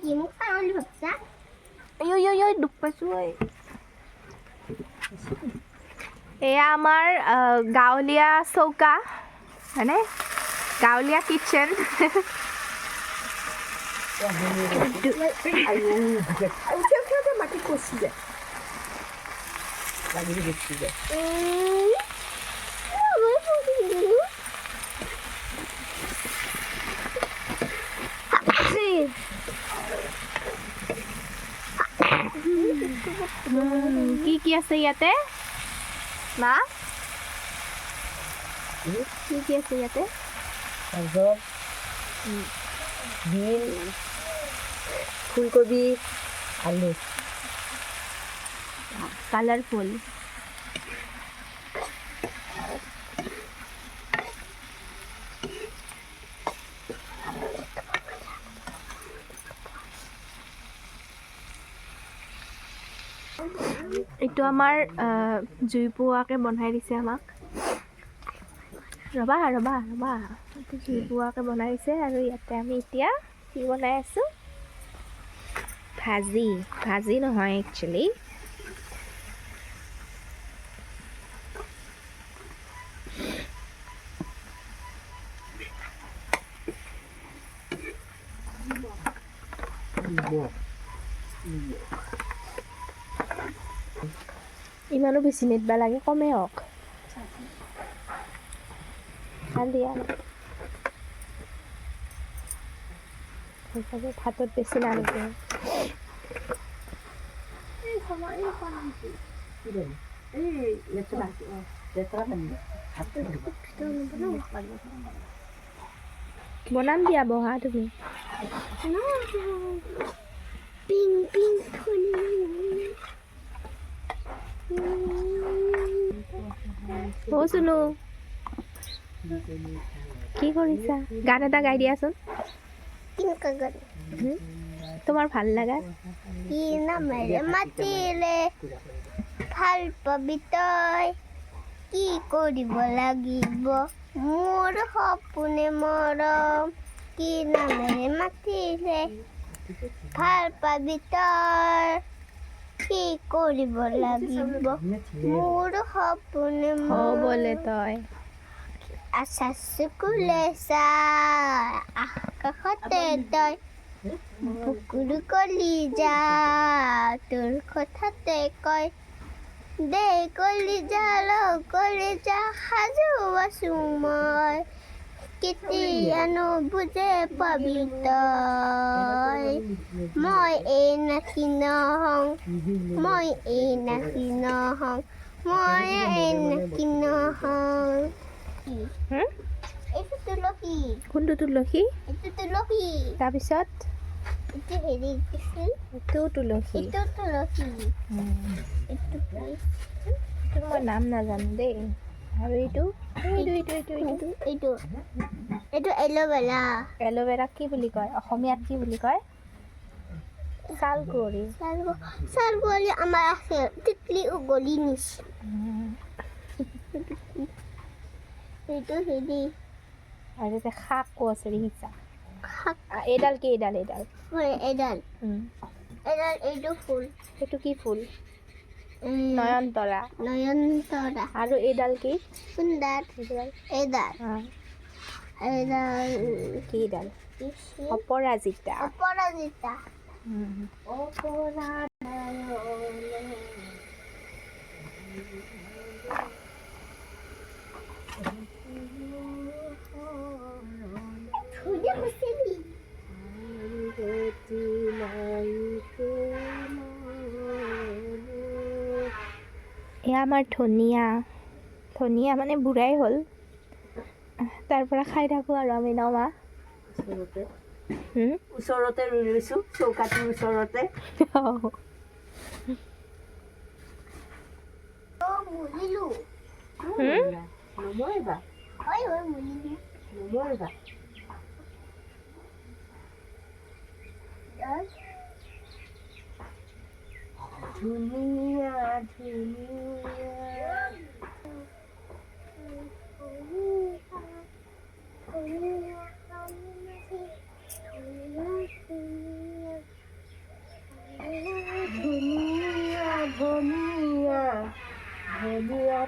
কি মোক পাগল বুলি ভাবছা ঐ দুখ পাইছোঁ ঐ এয়া আমাৰ গাঁৱলীয়া চৌকা হয়নে গাঁৱলীয়া কিটচেন মাটি কচি যায় লাগি দেখছি যায় কি আছে ইয়াতে মা কি আছে ইয়াতে গাজর বিন ফুলকবি আলু কালারফুল এইটো আমাৰ জুই পোৱাকৈ বনাই দিছে আমাক ৰবা এইটো জুই পোৱাকৈ বনাই দিছে আৰু ইয়াতে আমি এতিয়া কি বনাই আছোঁ ভাজি নহয় একচুৱেলি ইমানো বেছি নিদিবা লাগে কমে হওক ভাল দিয়া ভাতত বেছি নালাগে বনাম দিয়া বহা তুমি পিং পিং চুনু কি কৰিছা গান এটা গাই দিয়াচোন তোমাৰ ভাল লগা কি নামেৰে মাতিলে ভাল পাবি তই কি কৰিব লাগিব মোৰ সপোনে মৰম কি নামেৰে মাতিলে ভাল পাবি তই কি কৰিব লাগিব মোৰ সপোনে হ'বলে তই আশা চকুলে চা আকাশতে তই বুকুৰ কলি যা তোৰ কথাতে কয় দে কলি যা কলি যা সাজু আছো মই কেতিয়ানো বুজে পাবি তই মই এই নাকি নহওঁ মই এই নাকি নহওঁ মই এই নাকি নহওঁ এইটো তুলসী কোনটো তুলসী এইটো তুলসী তাৰপিছত এইটো হেৰি দিছিল এইটো তুলসী এইটো তুলসী এইটো এইটো মই নাম নাজানো দেই আৰু এইটো এইটো এইটো এল'ভেৰা এল'ভেৰা কি বুলি কয় অসমীয়াত কি বুলি কয় ছালকুঁৱৰী ছালকুঁৱৰী আমাৰ আছে তিতলি উগলি নিছে এইটো হেৰি আৰু এতিয়া শাকো আছে দেখিছা এইডাল কি এইডাল হয় এডাল এইটো ফুল সেইটো কি ফুল নয়নতৰা আৰু এইডাল কি সুন্দৰ এইডাল কি এইডাল অপৰাজিতা এয়া আমাৰ ধনিয়া মানে বুঢ়াই হ'ল তাৰ পৰা খাই থাকোঁ আৰু আমি নমা ওচৰতে ৰুই লৈছোঁ চৌকাটোৰ ওচৰতে নমৰিবা ধুনীয়া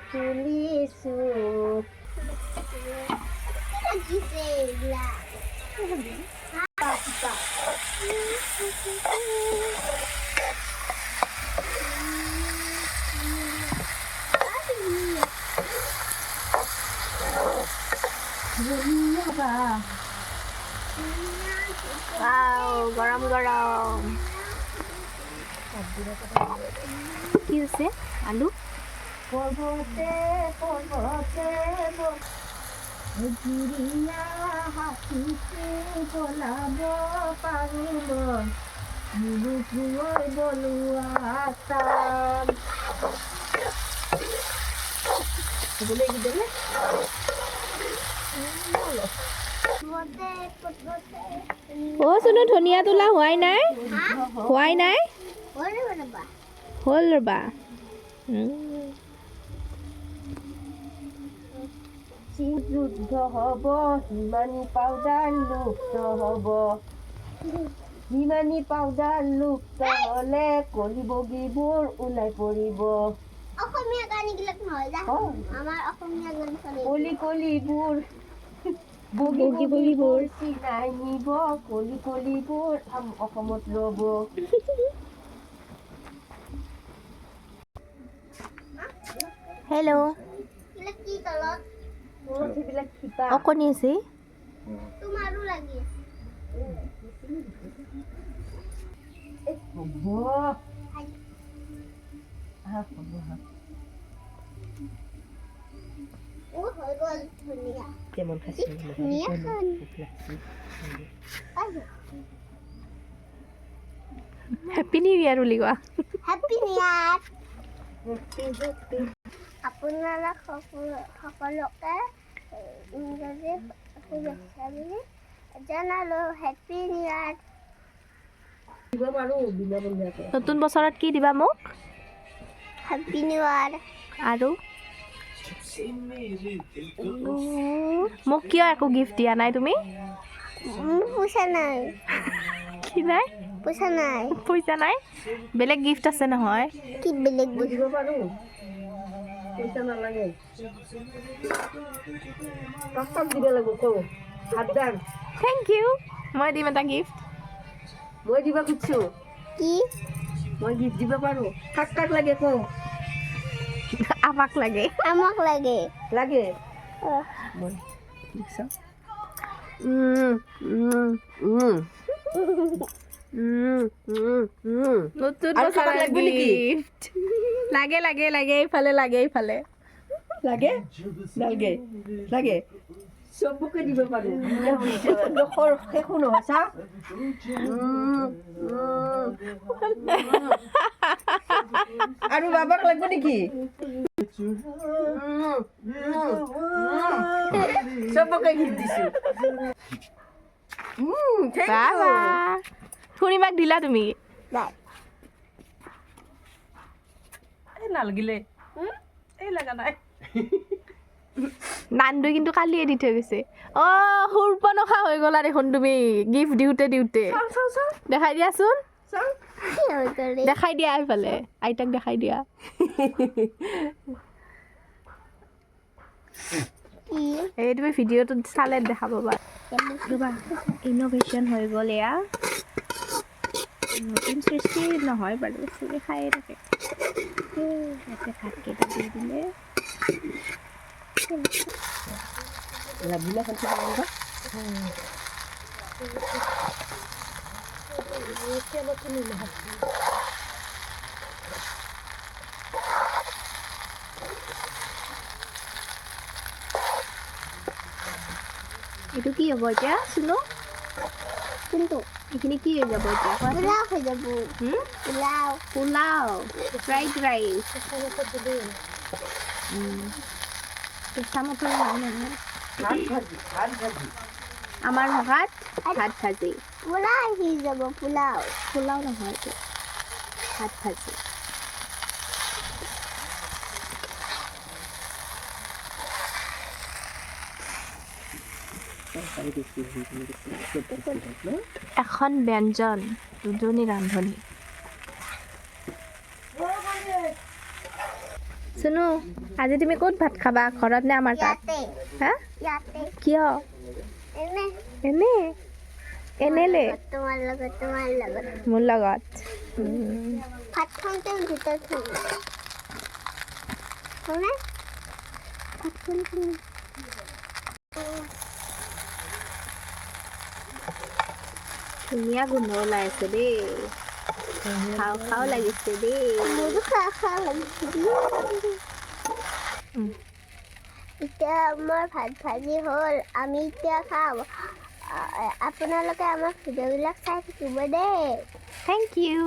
তুলিছোঁ লাগিছে এইবিলাক Wow, গৰম গৰম কি হৈছে আলু পৰ্বতে পৰ্বতে জুৰিয়া হাতীতে বলাব পাৰোঁ মই মুলুকলৈ বলোৱা টান অ চুনু ধনিয়া তোলা হোৱাই নাই হ'ল ৰবা যুদ্ধ হ'ব হিমানী পাউডাৰ লুপ্ত হ'ব হিমানী পাউডাৰ লুপ্ত হ'লে কলি বগীবোৰ ওলাই পৰিব অসমীয়া গানবিলাক নহয় যা আমাৰ অসমীয়া গান চলে কলি কলিবোৰ বগী বগীবোৰ চিনাই নিব কলি কলিবোৰ অসমত ৰ'ব হেল্ল' এইবিলাক কি তলত সেইবিলাক শিপা অকণি আছে তোমাৰো লাগি আছে হ'ব হৈ গ'ল ধুনীয়া কেমন খাইছে ধুনীয়া হেপী নিউ ইয়াৰ বুলি কোৱা হেপী নিউ ইয়াৰ আপোনালোক সকলোকে ইংৰাজী শুভেচ্ছা বুলি জনালোঁ হেপী নিউ ইয়াৰ দিব পাৰোঁ বিনামূলীয়াকৈ নতুন বছৰত কি দিবা মোক হেপী নিউ ইয়াৰ আৰু মোক কিয় একো গিফ্ট দিয়া নাই তুমি পইচা নাই কি নাই পইচা নাই পইচা নাই বেলেগ গিফ্ট আছে নহয় কি বেলেগ বস্তু দিব পাৰোঁ পইচা নালাগে কাষ্টম দিব লাগিব কওঁ সাৱধান থেংক ইউ মই দিম এটা গিফ্ট মই দিব খুজিছোঁ কি মই গিফ্ট দিব পাৰোঁ কাক কাক লাগে কওঁ আমাক লাগে আমাক লাগে লাগে মই দেখিছ নতুন আৰু বছৰৰ কাৰোবাক লাগব নেকি? গিফ্ট লাগে লাগে লাগে এইফালে লাগে এইফালে লাগে নালাগে লাগে চবকে দিব পাৰোঁ শেষো নহয় চা আৰু বাবাক লাগিব নেকি চবকে গিফ্ট দিছোঁ বাবা খুৰীমাক দিলা তুমি নাই নালাগিলে এই লগা নাই নান্দুই কিন্তু কালিয়ে দি থৈ গৈছে অ' সুৰ্পনখা হৈ গ'লা দেখোন তুমি গিফ্ট দিওঁতে দেখাই দিয়াচোন কি হৈ গ'ল দেখাই দিয়া এইফালে আইতাক দেখাই দিয়া কি এই তুমি ভিডিঅ'টোত চালে দেখা পাবা ৰ'বা ইন'ভেশ্যন হৈ গ'ল এয়া নতুন সৃষ্টি নহয় বাৰু চবে খায়ে থাকে ইয়াতে ভাতকেইটা দি দিলে এইটো কি হ'ব এতিয়া শুনো কিন্তু এইখিনি কি হৈ যাব এতিয়া পোলাও হৈ যাব পোলাও পোলাও ফ্ৰাইড ৰাইচ কেঁচা মটৰ নহয় নহয় আমাৰ ভাত ভাত ভাজি পোলাও আহি যাব পোলাও পোলাও নহয় এইটো ভাত ভাজি এখন ব্যঞ্জন দুজনী ৰান্ধনী চুনু আজি তুমি ক'ত ভাত খাবা ঘৰত নে আমাৰ তাত ইয়াতে হা ইয়াতে কিয় এনে এনে এনেলে তোমাৰ লগত মোৰ লগত ভাত খাওঁতে ভিতৰত থৈ শুনে ভাত খাওঁতে ধুনীয়া গোন্ধ ওলাই আছে দেই খাওঁ খাওঁ লাগিছে দেই মোৰো খা লাগিছিল এতিয়া আমাৰ ভাত ভাজি হ'ল আমি এতিয়া খাওঁ আপোনালোকে আমাৰ ভিডিঅ'বিলাক চাই থাকিব দেই থেংক ইউ